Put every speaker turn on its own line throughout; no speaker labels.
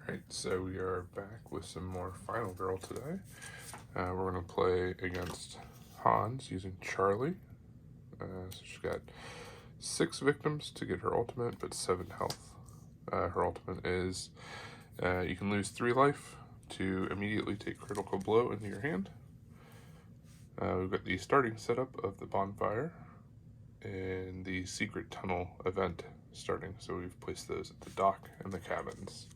Alright, so we are back with some more Final Girl today. We're going to play against Hans using Charlie. So she's got 6 victims to get her ultimate, but 7 health. Her ultimate is you can lose 3 life to immediately take critical blow into your hand. We've got the starting setup of the bonfire and the secret tunnel event starting, so we've placed those at the dock and the cabins.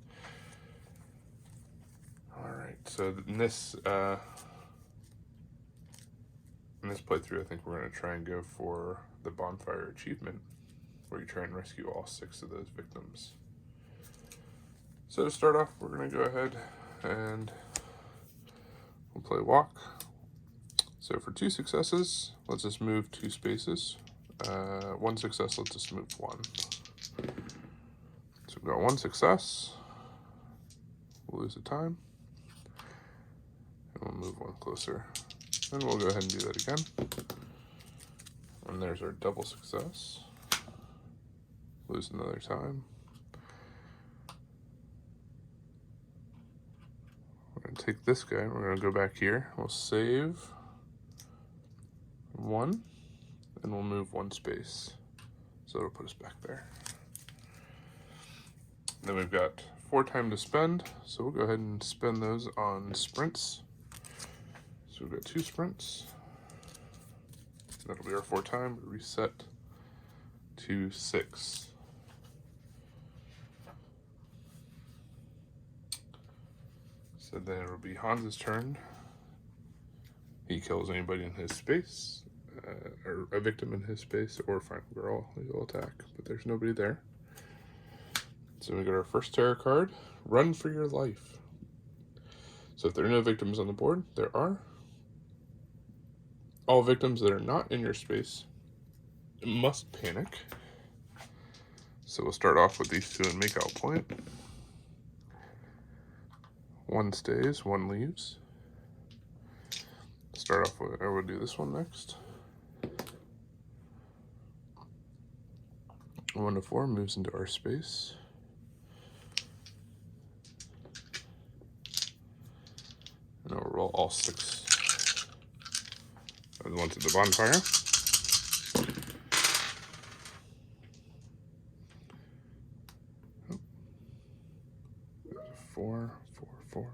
Alright, so in this playthrough, I think we're going to try and go for the bonfire achievement, where you try and rescue all 6 of those victims. So to start off, we're going to go ahead and we'll play walk. So for 2 successes, let's just move 2 spaces. 1 success, let's just move 1. So we've got 1 success. We'll lose the time. And we'll move 1 closer. And we'll go ahead and do that again. And there's our double success. Lose another time. We're going to take this guy. We're going to go back here. We'll save 1. And we'll move 1 space. So it'll put us back there. Then we've got 4 time to spend. So we'll go ahead and spend those on sprints. So we've got 2 sprints. That'll be our 4 time. Reset to 6. So then it'll be Hans's turn. He kills anybody in his space, or a victim in his space, or Final Girl. He'll attack, but there's nobody there. So we got our first tarot card. Run for your life. So if there are no victims on the board, there are. All victims that are not in your space must panic. So we'll start off with these 2 and make out point. 1 stays, 1 leaves. Start off with, I will do this one next. 1 to 4 moves into our space. And I'll roll all 6 of the ones at the bonfire. There's a 4, 4, 4,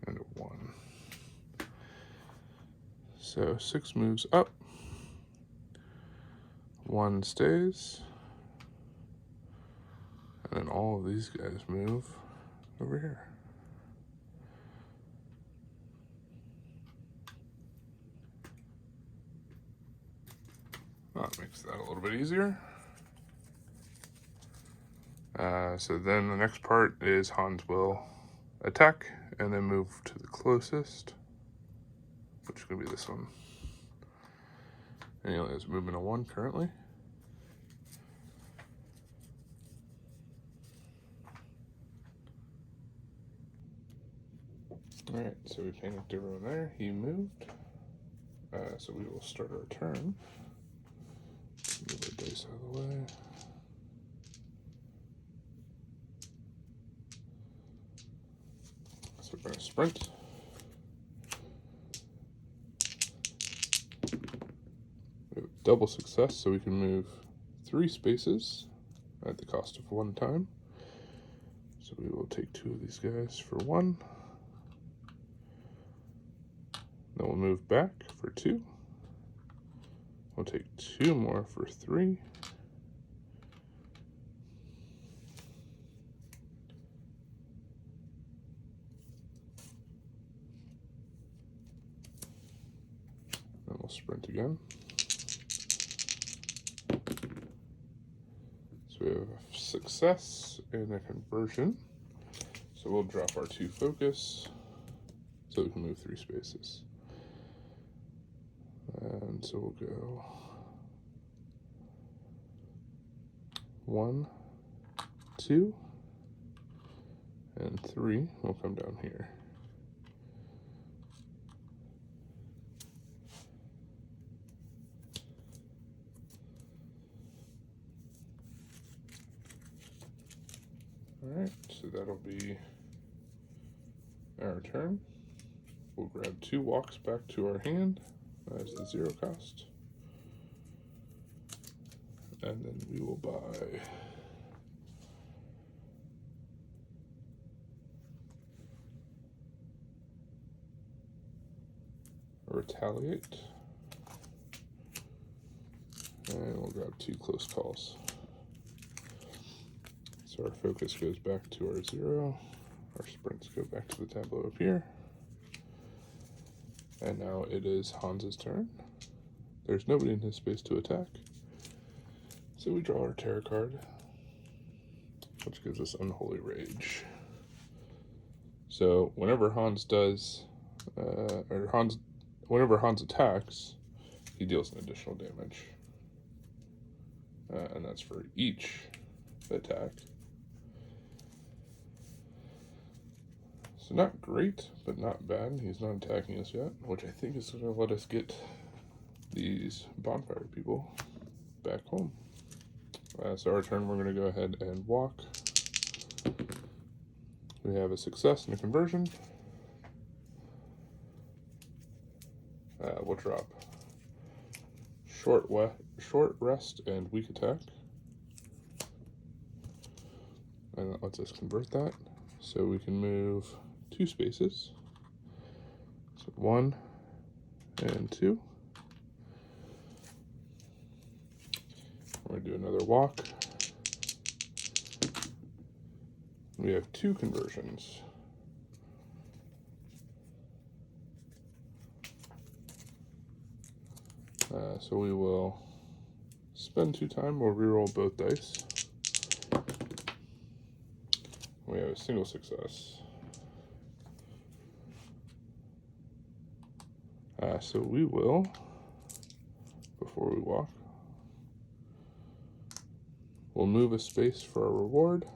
and a 1. So 6 moves up. 1 stays. And then all of these guys move over here. That makes that a little bit easier. So then the next part is Hans will attack and then move to the closest, which is going to be this one. And he only has movement of 1 currently. Alright, so we panicked everyone there. He moved. So we will start our turn. Move our dice out of the way. So we're going to sprint. We have double success, so we can move 3 spaces at the cost of 1 time. So we will take 2 of these guys for 1. Then we'll move back for 2. We'll take 2 more for 3. Then we'll sprint again. So we have a success and a conversion. So we'll drop our 2 focus so we can move 3 spaces. And so we'll go 1, 2, and 3. We'll come down here. Alright, so that'll be our turn. We'll grab 2 walks back to our hand as the 0 cost. And then we will buy a Retaliate. And we'll grab 2 close calls. So our focus goes back to our 0. Our sprints go back to the tableau up here. And now it is Hans's turn. There's nobody in his space to attack. So we draw our terror card, which gives us Unholy Rage. So whenever Hans does, whenever Hans attacks, he deals an additional damage. And that's for each attack. So not great, but not bad. He's not attacking us yet, which I think is going to let us get these bonfire people back home. So our turn, we're going to go ahead and walk. We have a success and a conversion. We'll drop short rest and weak attack. And that lets us convert that. So we can move 2 spaces. So 1 and 2. We're going to do another walk. We have 2 conversions. So we will spend 2 time. We'll reroll both dice. We have a single success. So we will, before we walk, we'll move a space for our reward.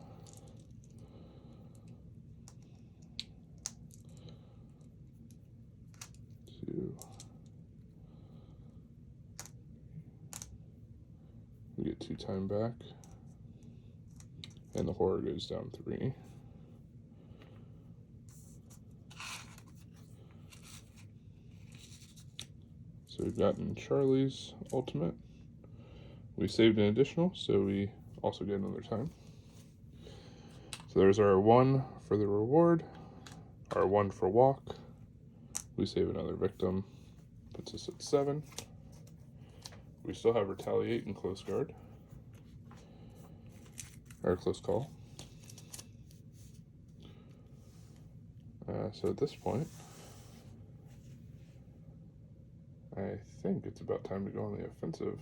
We get 2 time back, and the horror goes down 3. So we've gotten Charlie's ultimate. We saved an additional, so we also get another time. So there's our 1 for the reward, our 1 for walk. We save another victim, puts us at 7. We still have Retaliate and Close Guard, or Close Call. So at this point, I think it's about time to go on the offensive.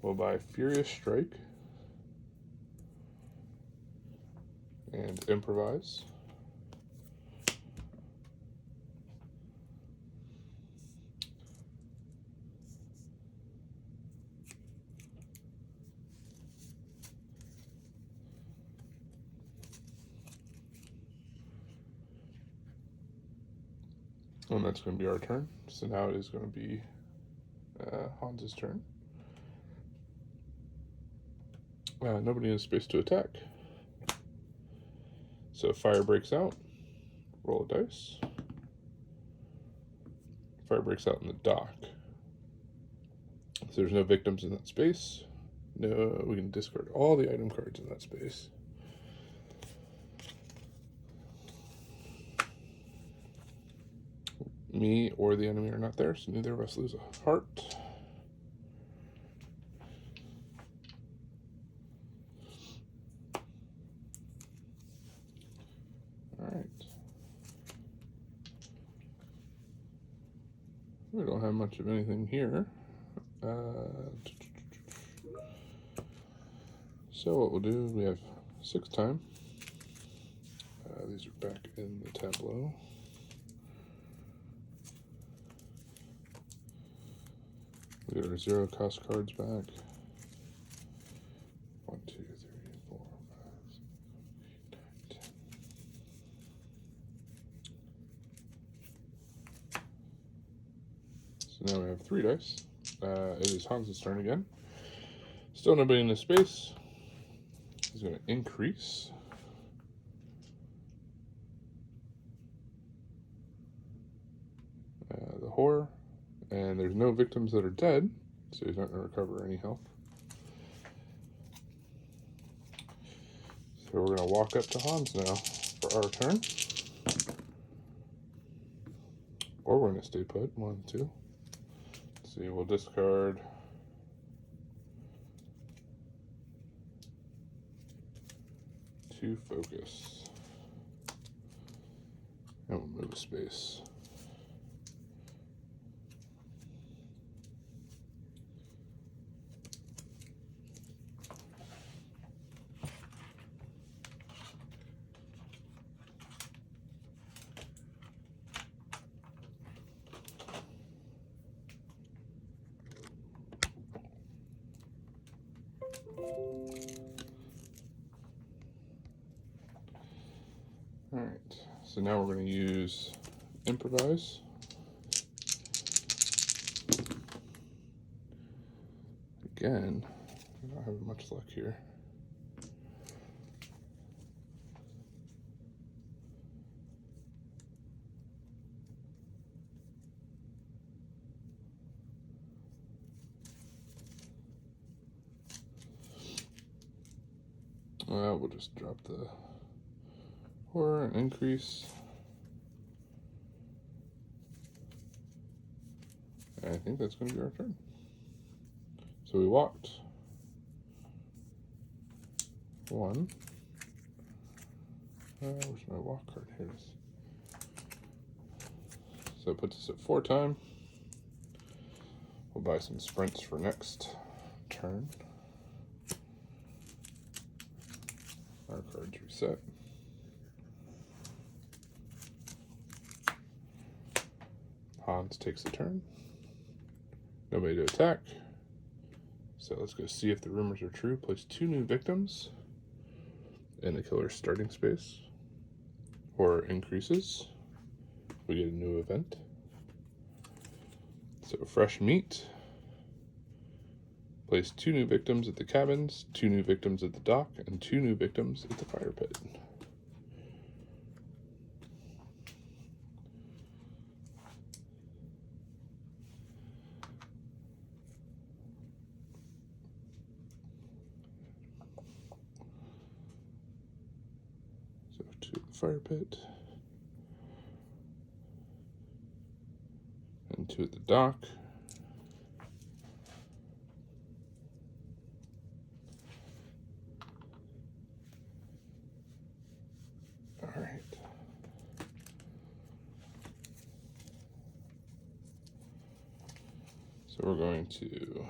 We'll buy Furious Strike and Improvise. And that's going to be our turn. So now it is going to be Hans's turn. Nobody in space to attack. So fire breaks out. Roll a dice. Fire breaks out in the dock. So there's no victims in that space. No, we can discard all the item cards in that space. Me or the enemy are not there, so neither of us lose a heart. Alright. We don't have much of anything here. So what we'll do, we have 6 time. These are back in the tableau. We get our 0 cost cards back. 1, 2, 3, 4, 5, 6, 7, 8, 9, 10. So now we have 3 dice. It is Hans's turn again. Still nobody in the space. He's going to increase. The horror. And there's no victims that are dead, so he's not going to recover any health. So we're going to walk up to Hans now for our turn. Or we're going to stay put, 1, 2. Let's see, we'll discard 2 focus. And we'll move a space. Alright, so now we're going to use improvise. Again, we're not having much luck here. We'll just drop the horror and increase. And I think that's going to be our turn. So we walked 1. Where's my walk card? Here it is. So it puts us at 4 time. We'll buy some sprints for next turn. Our cards reset. Hans takes the turn. Nobody to attack. So let's go see if the rumors are true. Place 2 new victims in the killer's starting space. Horror increases. We get a new event. So fresh meat. Place 2 new victims at the cabins, 2 new victims at the dock, and 2 new victims at the fire pit. So 2 at the fire pit, and 2 at the dock. All right. So we're going to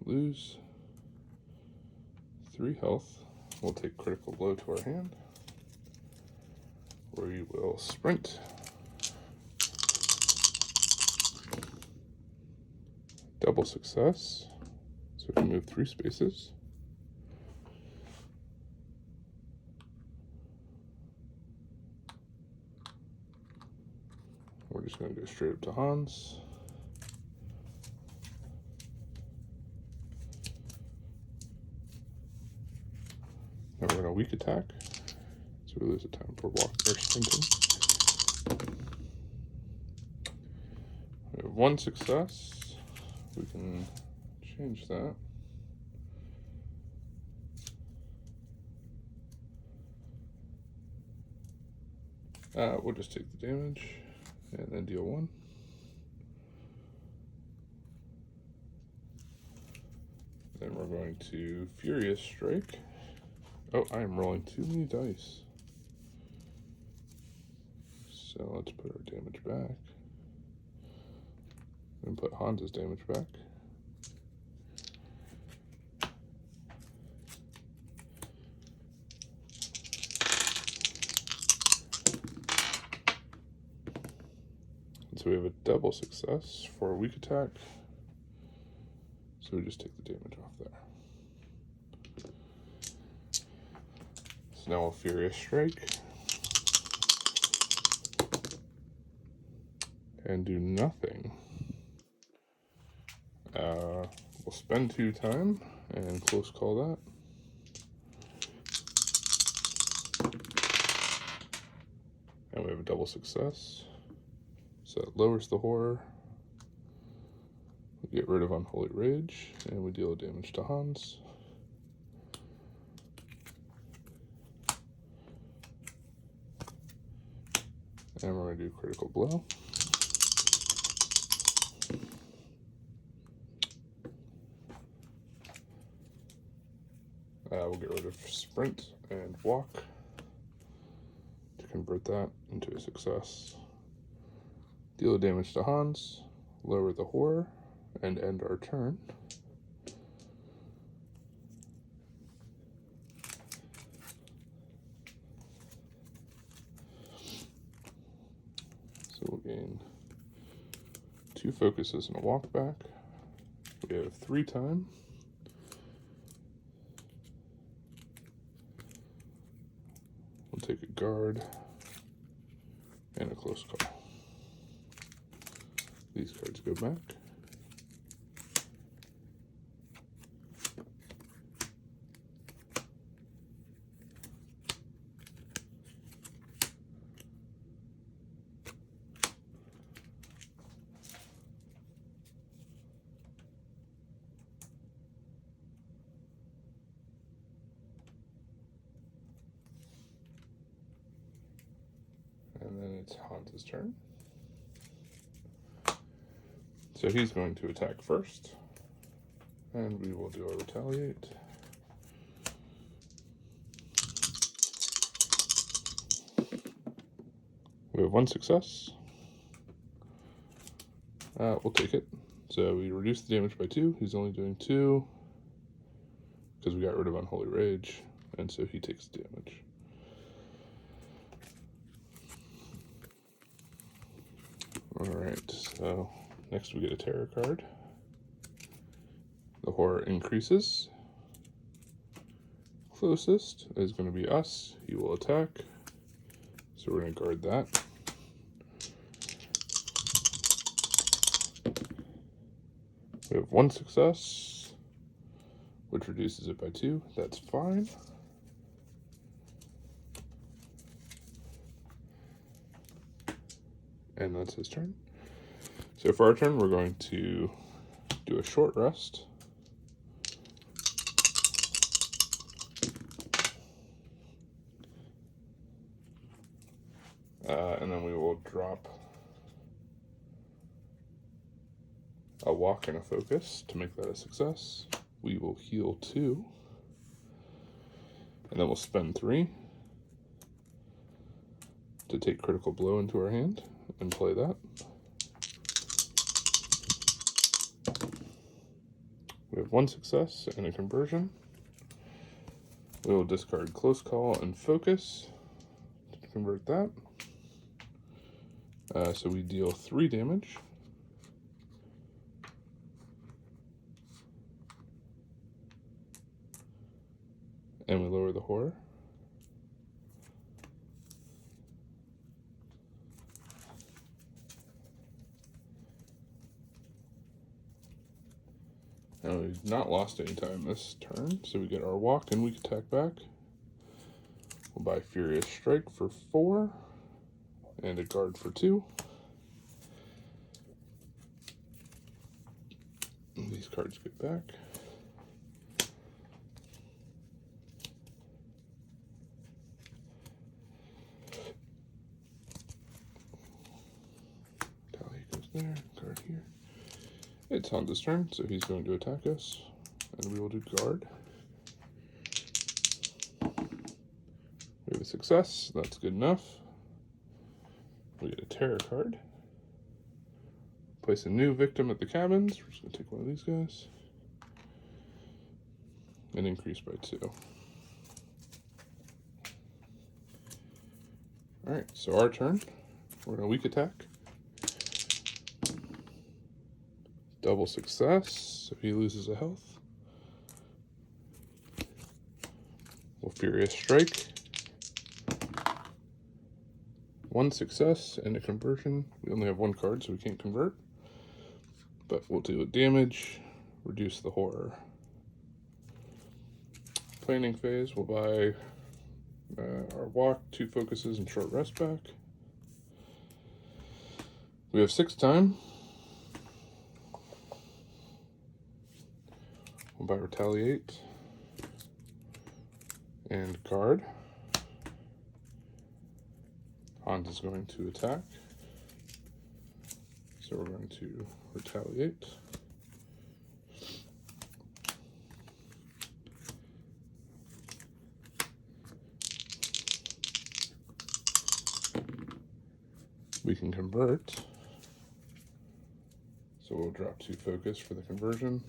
lose 3 health. We'll take critical blow to our hand. We will sprint. Double success. So we can move 3 spaces. We're just going to go straight up to Hans. Now we're going to weak attack. So we lose a time for walking or sprinting. We have 1 success. We can change that. We'll just take the damage and then deal 1. Then we're going to Furious Strike. Oh, I am rolling too many dice. So let's put our damage back. And put Hans's damage back. So we have a double success for a weak attack. So we just take the damage off there. So now we'll Furious Strike. And do nothing. We'll spend 2 time and close call that. And we have a double success. So that lowers the horror. We get rid of Unholy Rage, and we deal damage to Hans. And we're going to do Critical Blow. We'll get rid of Sprint and Walk to convert that into a success. Deal damage to Hans, lower the horror, and end our turn. So we'll gain 2 focuses and a walk back. We have 3 time. We'll take a guard and a close call. These cards go back. And then it's Hans' turn. So he's going to attack first, and we will do a retaliate. We have 1 success. We'll take it. So we reduce the damage by 2. He's only doing 2 because we got rid of Unholy Rage, and so he takes damage. Alright, so next we get a terror card. The horror increases. Closest is going to be us. He will attack. So we're going to guard that. We have 1 success, which reduces it by 2. That's fine. And that's his turn. So for our turn, we're going to do a short rest. And then we will drop a walk and a focus to make that a success. We will heal 2. And then we'll spend 3 to take Critical Blow into our hand and play that. We have 1 success and a conversion. We will discard Close Call and Focus to convert that. So we deal 3 damage. And we lower the horror. And we've not lost any time this turn, so we get our walk and we can attack back. We'll buy Furious Strike for 4 and a guard for 2. And these cards get back. Tally goes there, guard here. It's Hans' turn, so he's going to attack us, and we will do guard. We have a success, that's good enough. We get a terror card. Place a new victim at the cabins. We're just going to take one of these guys. And increase by 2. Alright, so our turn. We're going to weak attack. Double success, so he loses a health. We'll Furious Strike. 1 success and a conversion. We only have 1 card, so we can't convert. But we'll do a damage, reduce the horror. planning phase, we'll buy our walk, 2 focuses, and short rest back. We have 6 time. We'll buy retaliate and guard. Hans is going to attack, so we're going to retaliate. We can convert, so we'll drop 2 focus for the conversion,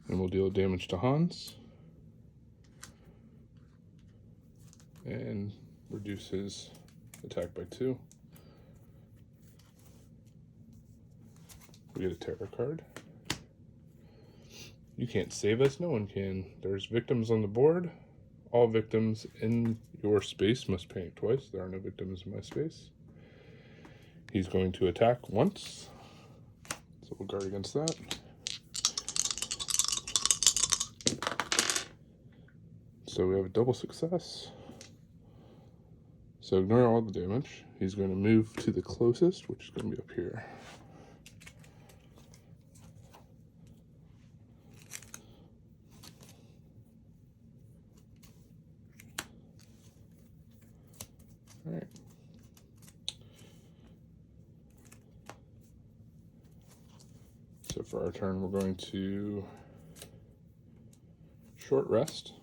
and we'll deal damage to Hans and reduce his attack by 2. We get a terror card. You can't save us, no one can. There's victims on the board. All victims in your space must panic twice. There are no victims in my space. He's going to attack once, so we'll guard against that. So we have a double success. So ignore all the damage. He's going to move to the closest, which is going to be up here. All right. So for our turn, we're going to short rest.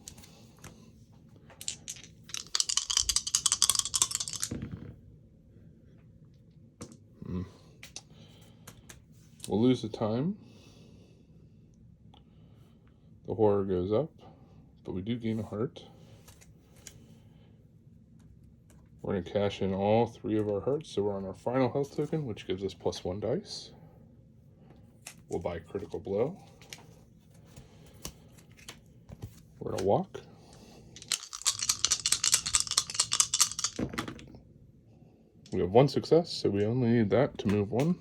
We'll lose the time. The horror goes up, but we do gain a heart. We're going to cash in all 3 of our hearts, so we're on our final health token, which gives us +1 dice. We'll buy critical blow. We're gonna walk. We have 1 success, so we only need that to move 1.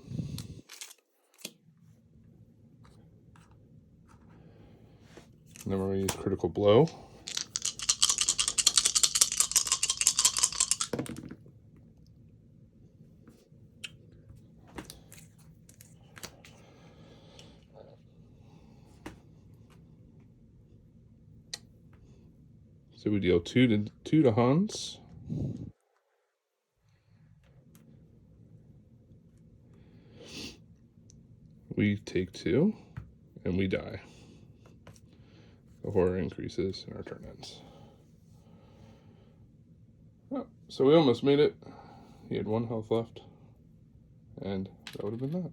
And then we're gonna use critical blow. So we deal 2 to Hans. We take 2, and we die. The horror increases, and our turn ends. Oh, so we almost made it. He had 1 health left, and that would have been that.